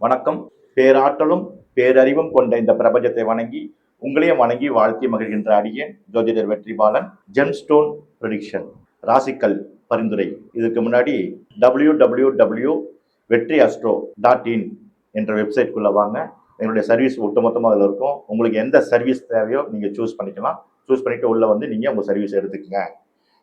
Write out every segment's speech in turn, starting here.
வணக்கம். பேராற்றலும் பேரறிவும் கொண்ட இந்த பிரபஞ்சத்தை வணங்கி உங்களையும் வணங்கி வாழ்த்தி மகிழ்கின்ற அடியேன் ஜோதிடர் வெற்றிபாலன். ஜெம்ஸ்டோன் ப்ரெடிக்ஷன் ராசிக்கல் பரிந்துரை. இதுக்கு முன்னாடி www.vetriastro.in என்ற வெப்சைட்குள்ள வாங்க. என்னுடைய சர்வீஸ் ஒட்டுமொத்தமாக அதில் இருக்கும். உங்களுக்கு எந்த சர்வீஸ் தேவையோ நீங்கள் சூஸ் பண்ணிக்கலாம். சூஸ் பண்ணிட்டு உள்ள வந்து நீங்கள் உங்கள் சர்வீஸ் எடுத்துக்கங்க.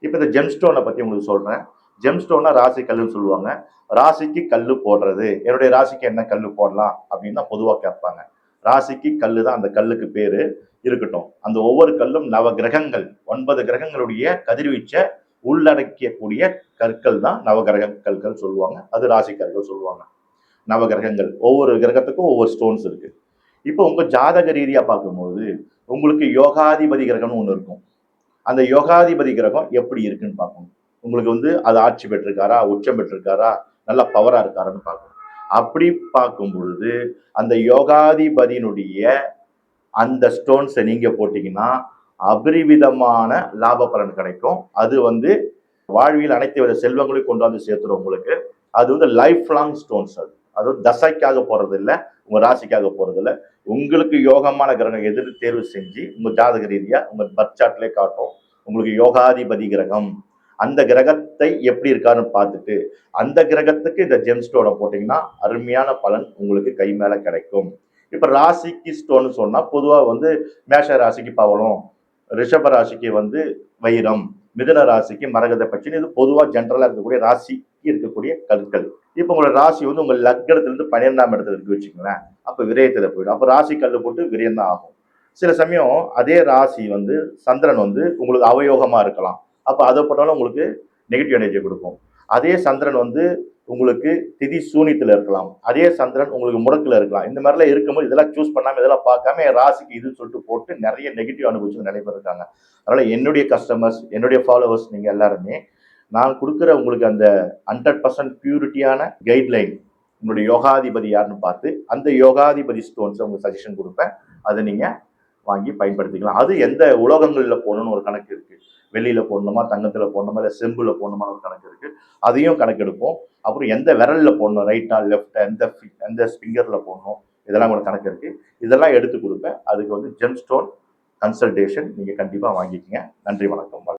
இப்போ இந்த ஜெம்ஸ்டோனை பற்றி உங்களுக்கு சொல்கிறேன். ஜெம்ஸ்டோனை ராசி கல்லுன்னு சொல்லுவாங்க. ராசிக்கு கல்லு போடுறது, என்னுடைய ராசிக்கு என்ன கல்லு போடலாம் அப்படின்னு தான் பொதுவாக கேட்பாங்க. ராசிக்கு கல்லு தான் அந்த கல்லுக்கு பேரு. இருக்கட்டும், அந்த ஒவ்வொரு கல்லும் நவ கிரகங்கள் 9 கிரகங்களுடைய கதிர்வீச்சை உள்ளடக்கியக்கூடிய கற்கள் தான் நவகிரக கற்கள் சொல்லுவாங்க. அது ராசி கற்கள் சொல்லுவாங்க. நவகிரகங்கள் ஒவ்வொரு கிரகத்துக்கும் ஒவ்வொரு ஸ்டோன்ஸ் இருக்கு. இப்போ உங்க ஜாதக ரீதியா பார்க்கும்போது உங்களுக்கு யோகாதிபதி கிரகம்னு ஒன்று இருக்கும். அந்த யோகாதிபதி கிரகம் எப்படி இருக்குன்னு பார்க்கணும். உங்களுக்கு வந்து அது ஆட்சி பெற்றிருக்காரா, உச்சம் பெற்றிருக்காரா, நல்ல பவரா இருக்காருன்னு பார்க்கணும். அப்படி பார்க்கும் பொழுது அந்த யோகாதிபதியினுடைய அந்த ஸ்டோன்ஸை நீங்க போட்டீங்கன்னா அபரிவிதமான லாப பலன் கிடைக்கும். அது வந்து வாழ்வியல் அனைத்து வித செல்வங்களையும் கொண்டு வந்து சேர்த்துரும் உங்களுக்கு. அது வந்து லைஃப் லாங் ஸ்டோன்ஸ். அது தசைக்காக போறது இல்லை, உங்க ராசிக்காக போறது இல்லை. உங்களுக்கு யோகமான கிரகம் எதிர் தேர்வு செஞ்சு உங்க ஜாதக ரீதியா உங்க பர்த் சார்ட்லேயே காட்டும். உங்களுக்கு யோகாதிபதி கிரகம் அந்த கிரகத்தை எப்படி இருக்காருன்னு பார்த்துட்டு அந்த கிரகத்துக்கு இந்த ஜெம்ஸ்டோனை போட்டீங்கன்னா அருமையான பலன் உங்களுக்கு கை மேல கிடைக்கும். இப்ப ராசிக்கு ஸ்டோன் சொன்னா பொதுவாக வந்து மேஷ ராசிக்கு பவளம், ரிஷப ராசிக்கு வந்து வைரம், மிதுன ராசிக்கு மரகத பட்சின்னு இது பொதுவாக ஜென்ரலா இருக்கக்கூடிய ராசிக்கு இருக்கக்கூடிய கற்கள். இப்போ உங்களோட ராசி வந்து உங்க லக்னத்துல இருந்து 12ஆம் இடத்துல இருக்கு வச்சுக்கோங்களேன். அப்ப விரயத்துல போயிடும். அப்ப ராசி கல்லு போட்டு விரயம் தான் ஆகும். சில சமயம் அதே ராசி வந்து சந்திரன் வந்து உங்களுக்கு அவயோகமா இருக்கலாம். அப்போ அதை போட்டாலும் உங்களுக்கு நெகட்டிவ் எனர்ஜி கொடுக்கும். அதே சந்திரன் வந்து உங்களுக்கு திதி சூனியத்தில் இருக்கலாம். அதே சந்திரன் உங்களுக்கு முடக்கில் இருக்கலாம். இந்த மாதிரிலாம் இருக்கும்போது இதெல்லாம் சூஸ் பண்ணாமல் இதெல்லாம் பார்க்காம ராசிக்கு இதுன்னு சொல்லிட்டு போட்டு நிறைய நெகட்டிவ் அனுபவிச்சு நிறைய பேர் இருக்காங்க. அதனால என்னுடைய கஸ்டமர்ஸ், என்னுடைய ஃபாலோவர்ஸ் நீங்கள் எல்லாருமே நான் கொடுக்குற உங்களுக்கு அந்த 100% பியூரிட்டியான கைட்லைன் உங்களுடைய யோகாதிபதி யாருன்னு பார்த்து அந்த யோகாதிபதி ஸ்டோன்ஸை உங்களுக்கு சஜஷன் கொடுப்பேன். அதை நீங்கள் வாங்கி பயன்படுத்திக்கலாம். அது எந்த உலோகங்களில் போடணும்னு ஒரு கணக்கு இருக்கு. வெள்ளியில போடணுமா, தங்கத்துல போடணுமா, இல்லை செம்புல போடணுமா ஒரு கணக்கு இருக்கு. அதையும் கணக்கெடுப்போம். அப்புறம் எந்த விரல்ல போடணும், ரைட்டா லெஃப்டா, எந்த ஃபிங்கர்ல போடணும், இதெல்லாம் ஒரு கணக்கு இருக்கு. இதெல்லாம் எடுத்து கொடுப்பேன். அதுக்கு வந்து ஜெம்ஸ்டோன் கன்சல்டேஷன் நீங்க கண்டிப்பா வாங்கிக்கங்க. நன்றி, வணக்கம்.